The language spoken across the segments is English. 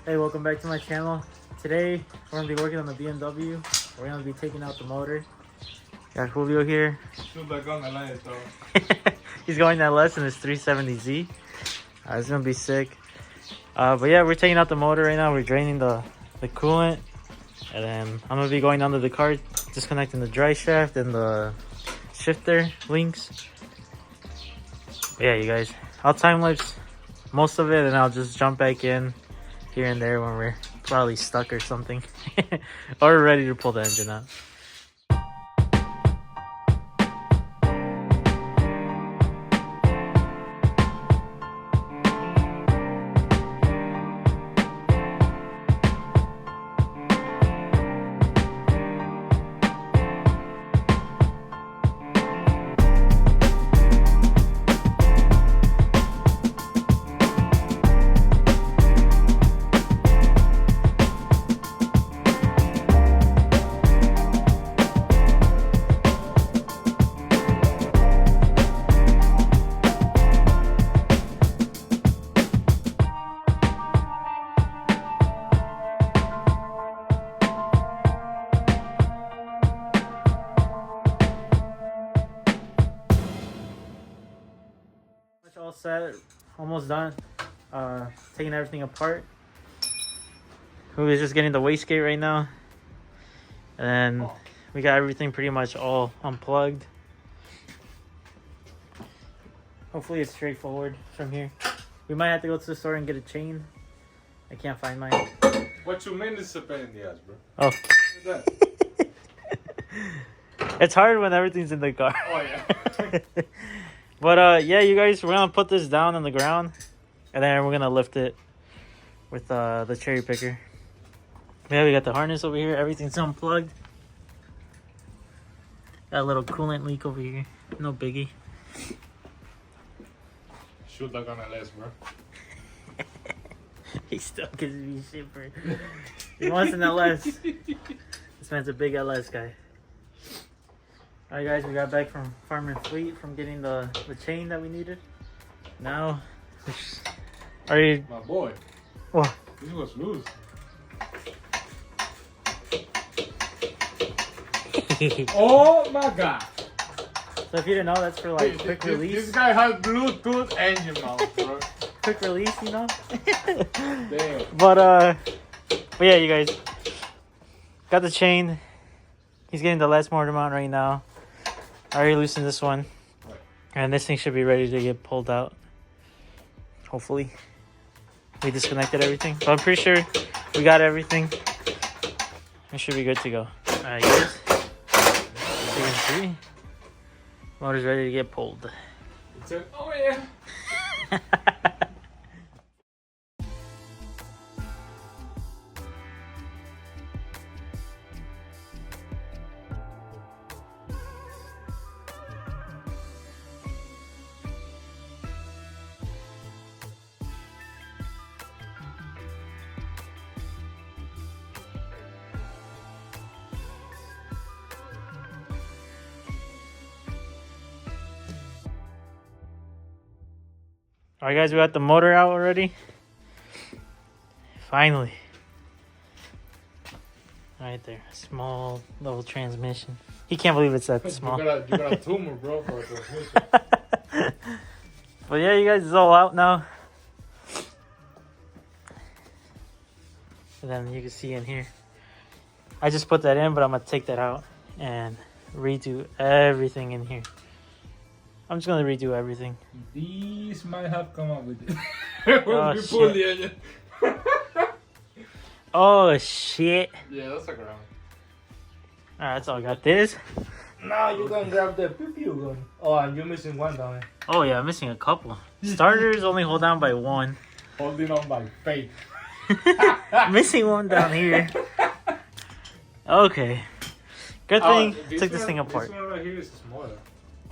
Hey, welcome back to my channel. Today we're gonna be working on the BMW. We're gonna be taking out the motor. Got Julio here. He's going that less in his 370Z. It's gonna be sick. But yeah, we're taking out the motor right now. We're draining the coolant, and then I'm gonna be going under the car, disconnecting the drive shaft and the shifter links. But yeah, you guys, I'll time lapse most of it, and I'll just jump back in here and there when we're probably stuck or something, or ready to pull the engine out. All set, almost done. Taking everything apart. We're just getting the wastegate right now, and then we got everything pretty much all unplugged. Hopefully it's straightforward from here. We might have to go to the store and get a chain. I can't find mine. What you mean is a pain in the ass, bro? Oh. What is that? It's hard when everything's in the car. Oh yeah. But yeah, you guys, we're gonna put this down on the ground, and then we're gonna lift it with the cherry picker. Yeah, we got the harness over here. Everything's unplugged. Got a little coolant leak over here. No biggie. Shoot like on LS, bro. He still gives me shit for. He wants an LS. This man's a big LS guy. Alright guys, we got back from Farm and Fleet from getting the chain that we needed. Now, are you... My boy. What? This was loose. Oh my god. So if you didn't know, that's for like quick release. This guy has Bluetooth engine mount, bro. Quick release, you know? Damn. But yeah, you guys. Got the chain. He's getting the last motor mount right now. I already loosened this one. And this thing should be ready to get pulled out. Hopefully. We disconnected everything. But I'm pretty sure we got everything. It should be good to go. Alright guys. 2 and 3. Motor's ready to get pulled. It's a, oh yeah. Alright guys, we got the motor out already. Finally. Right there. Small little transmission. He can't believe it's that small. You got a tumor, bro, for a transmission. But yeah, you guys, it's all out now. And then you can see in here. I just put that in, but I'm going to take that out and redo everything in here. I'm just going to redo everything. These might have come up with it. Oh, We pull the engine. Oh, shit. Yeah, that's a ground. Alright, that's all I got. This. Now you can grab the pew gun. Oh, and you're missing one down there. Oh, yeah, I'm missing a couple. Starters only hold down by one. Holding on by faith. Missing one down here. Okay. Good thing took this thing apart. This one right here is smaller.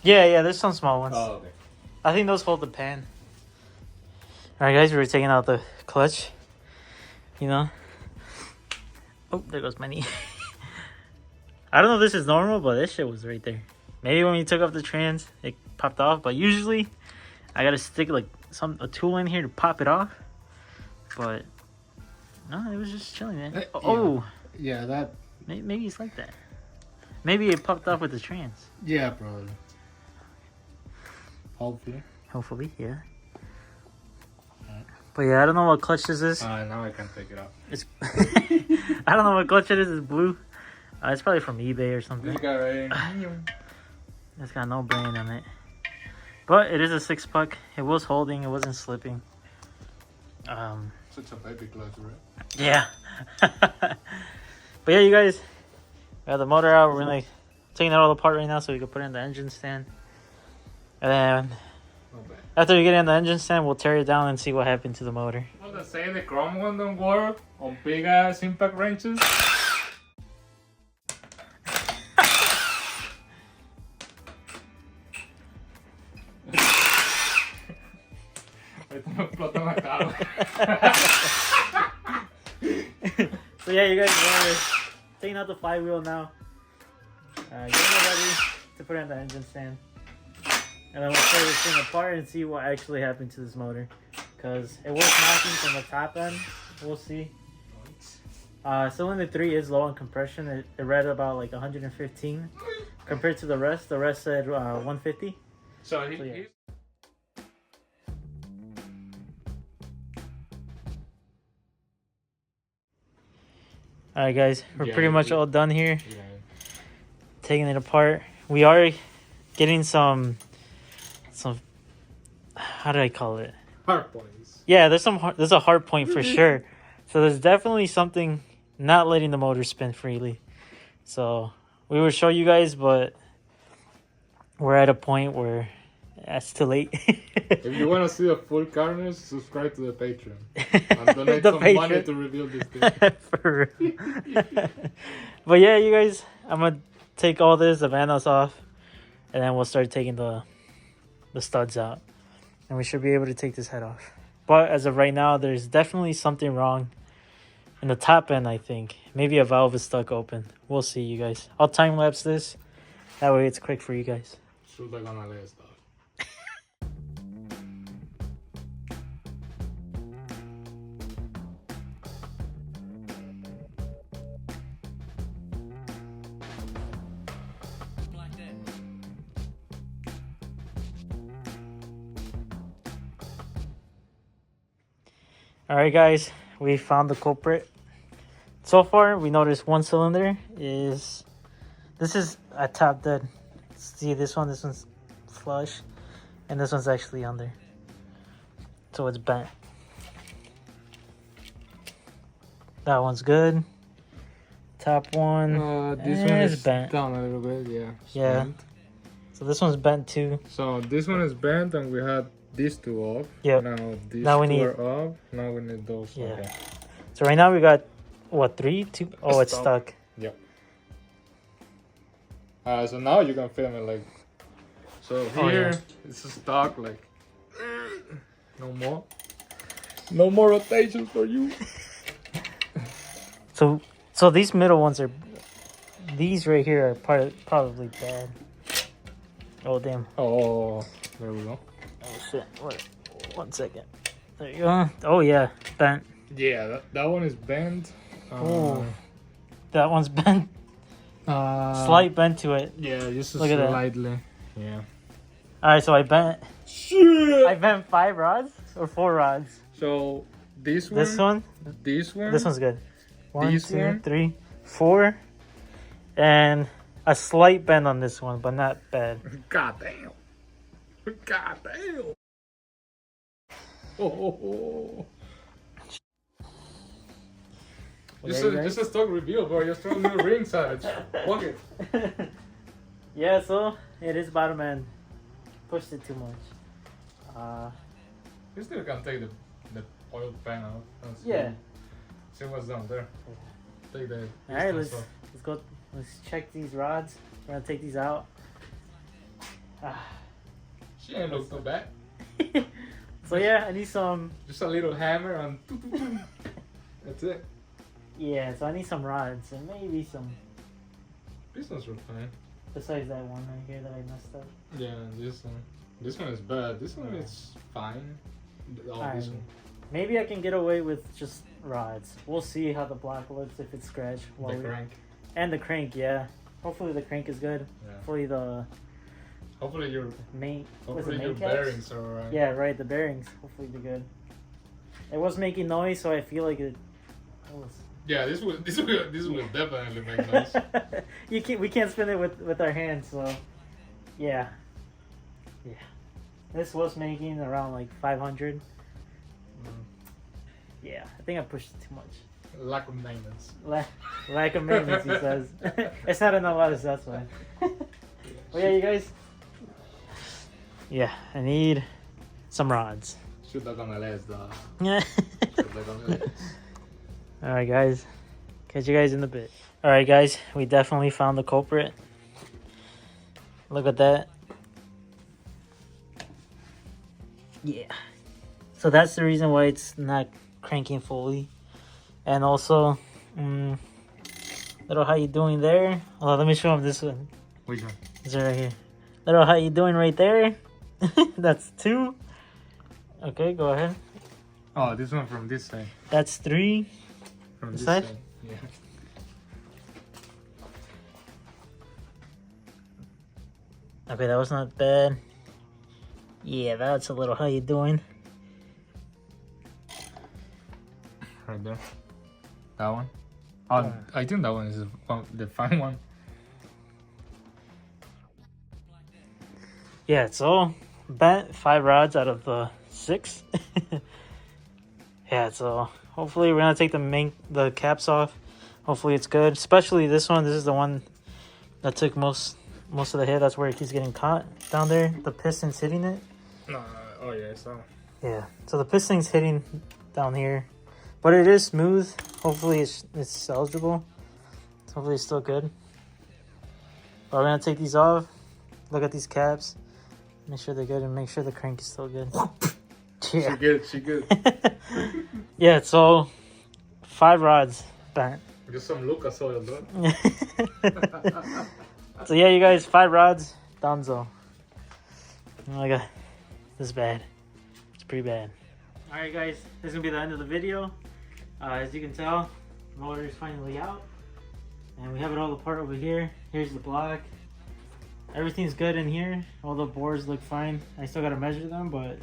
Yeah, there's some small ones. Oh, okay. I think those hold the pan. Alright guys, we were taking out the clutch. You know. Oh, there goes my knee. I don't know if this is normal, but this shit was right there. Maybe when we took off the trans, it popped off. But usually, I gotta stick like a tool in here to pop it off. But No, it was just chilling, man. Yeah. Oh, Yeah, that. maybe it's like that. Maybe it popped off with the trans. Yeah, probably. Hopefully. Hopefully, yeah. But yeah, I don't know what clutch this is. Now I can take it out. It's I don't know what clutch it is. It's blue. It's probably from eBay or something. This guy right here. It's got no brand on it. But it is a 6-puck. It was holding. It wasn't slipping. Such a baby clutch, right? Yeah. But yeah, you guys, we have the motor out. We're like taking it all apart right now so we can put it in the engine stand. And then Not bad. after we get it in the engine stand, we'll tear it down and see what happened to the motor. Well, they say the chrome one don't work on big ass impact wrenches. Explota la cara. So yeah, you guys, we're taking out the flywheel now. Getting it ready to put it in the engine stand. And then we'll tear this thing apart and see what actually happened to this motor. Because it was knocking from the top end. We'll see. Cylinder 3 is low on compression. It read about like 115 compared to the rest. The rest said 150. So So, yeah. Alright guys, we're Yeah, pretty much yeah. all done here. Yeah. Taking it apart. We are getting some how do I call it? Hard points. Yeah, there's a hard point for sure. So there's definitely something not letting the motor spin freely. So we will show you guys, but we're at a point where it's too late. If you want to see the full carnage, subscribe to the Patreon. And donate The some money Patreon. to reveal this thing. For real. But yeah, you guys, I'm gonna take all this, the vanos off, and then we'll start taking the studs out. And we should be able to take this head off. But as of right now, there's definitely something wrong in the top end, I think. Maybe a valve is stuck open. We'll see, you guys. I'll time lapse this. That way it's quick for you guys. Shoot like on a list, dog. Alright guys, we found the culprit. So far, we noticed one cylinder is... This is a top dead. See this one's flush. And this one's actually under. So it's bent. That one's good. Top one. This Eh, one it's is bent. down a little bit, yeah. It's Yeah. bent. So this one's bent too. So this one is bent, and we had these two off. Yep. Now these Now we two need- are off. Now we need those. Yeah. Okay. So right now we got, what, 3? 2? Oh, it's Stop. stuck. Yep. So now you can film it like. So Oh, here yeah. it's stuck like. No more. No more rotations for you. So these middle ones are... These right here are probably bad. Oh, damn. Oh, there we go. Oh, shit. What? 1 second. There you go. Oh, yeah. Bent. Yeah, that one is bent. Oh. That one's bent. Slight bent to it. Yeah, just Look at that. slightly. Yeah. Alright, so I bent... Shit. I bent 5 rods? Or 4 rods? So this one. This one? This one. This one's good. 1, This 2, one? 3, 4. And a slight bend on this one, but not bad. God damn. God damn. Oh. Just a stock review, bro. Just throw new ring sides. Fuck it. Yeah, so it is bottom end. Pushed it too much. You still can take the oil pan out. And see, Yeah. See what's down there. Take the. Alright, distance let's off. go. Let's check these rods. We're gonna take these out. She ain't look too bad. So yeah, I need some. Just a little hammer and. That's it. Yeah, so I need some rods and maybe some. Pistons are fine. Besides that one right here that I messed up. Yeah, this one. This one is bad. This one Yeah. is fine. Oh, Alright. this one. Maybe I can get away with just rods. We'll see how the block looks if it's scratched. The crank. And the crank, yeah. Hopefully the crank is good. Yeah. Hopefully your Hopefully was it your main caps? bearings are right. Yeah, right. The bearings. Hopefully be good. It was making noise, so I feel like it was. Yeah, this will definitely make noise. We can't spin it with our hands, so yeah. This was making around like 500. Yeah, I think I pushed it too much. Lack of maintenance. Lack of maintenance, he says. It's not enough us, that's why. But yeah, you guys. Yeah, I need some rods. Chuta con el es, dog. Yeah. Chuta con el es. Alright, guys. Catch you guys in a bit. Alright, guys. We definitely found the culprit. Look at that. Yeah. So that's the reason why it's not cranking fully. And also, little how you doing there. Oh, let me show him this one. Which one? This right here. Little how you doing right there. That's 2. Okay, go ahead. Oh, this one from this side. That's 3. From This this side? side. Yeah. Okay, that was not bad. Yeah, that's a little how you doing. Right there. That one. Oh, I think that one is the fine one. Yeah, it's all bent. 5 rods out of the 6. Yeah, so hopefully we're gonna take the caps off. Hopefully it's good. Especially this one. This is the one that took most of the hit. That's where it keeps getting caught down there. The piston's hitting it. No. Oh yeah, so. Yeah. So the piston's hitting down here, but it is smooth. Hopefully it's salvageable. Hopefully it's still good. But we're gonna take these off. Look at these caps. Make sure they're good and make sure the crank is still good. Yeah. She good. Yeah, so 5 rods bent. Just some Lucas oil, bro. So yeah, you guys, 5 rods, donezo. Oh my god, this is bad. It's pretty bad. Alright guys, this is gonna be the end of the video. As you can tell, the motor is finally out. And we have it all apart over here. Here's the block. Everything's good in here. All the bores look fine. I still gotta measure them, but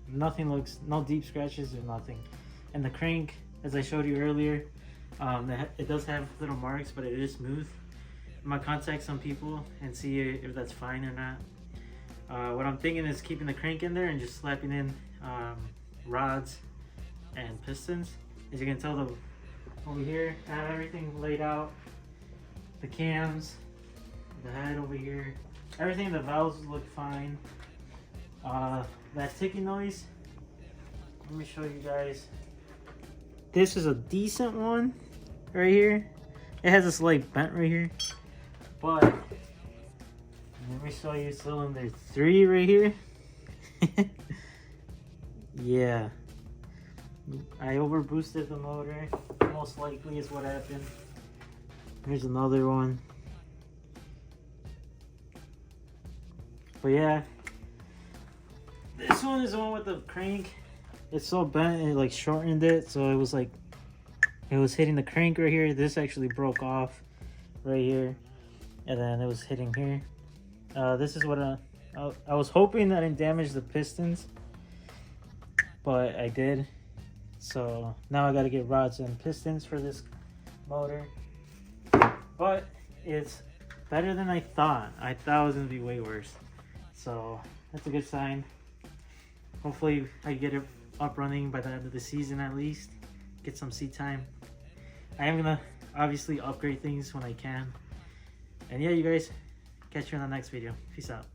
no deep scratches or nothing. And the crank, as I showed you earlier, it does have little marks, but it is smooth. I'm gonna contact some people and see if that's fine or not. What I'm thinking is keeping the crank in there and just slapping in rods and pistons. As you can tell, over here, I have everything laid out. The cams, the head over here, everything, the valves look fine. That ticking noise, let me show you guys. This is a decent one right here. It has a slight bent right here, but let me show you cylinder 3 right here. Yeah, I over boosted the motor, most likely is what happened. Here's another one. But yeah, this one is the one with the crank. It's so bent, it like shortened it, so it was like, it was hitting the crank right here. This actually broke off right here, and then it was hitting here. This is what I was hoping that I didn't damage the pistons, but I did. So now I got to get rods and pistons for this motor. But it's better than I thought. I thought it was gonna be way worse. So that's a good sign. Hopefully I get it up running by the end of the season at least. Get some seat time. I am gonna obviously upgrade things when I can. And yeah, you guys, catch you in the next video. Peace out.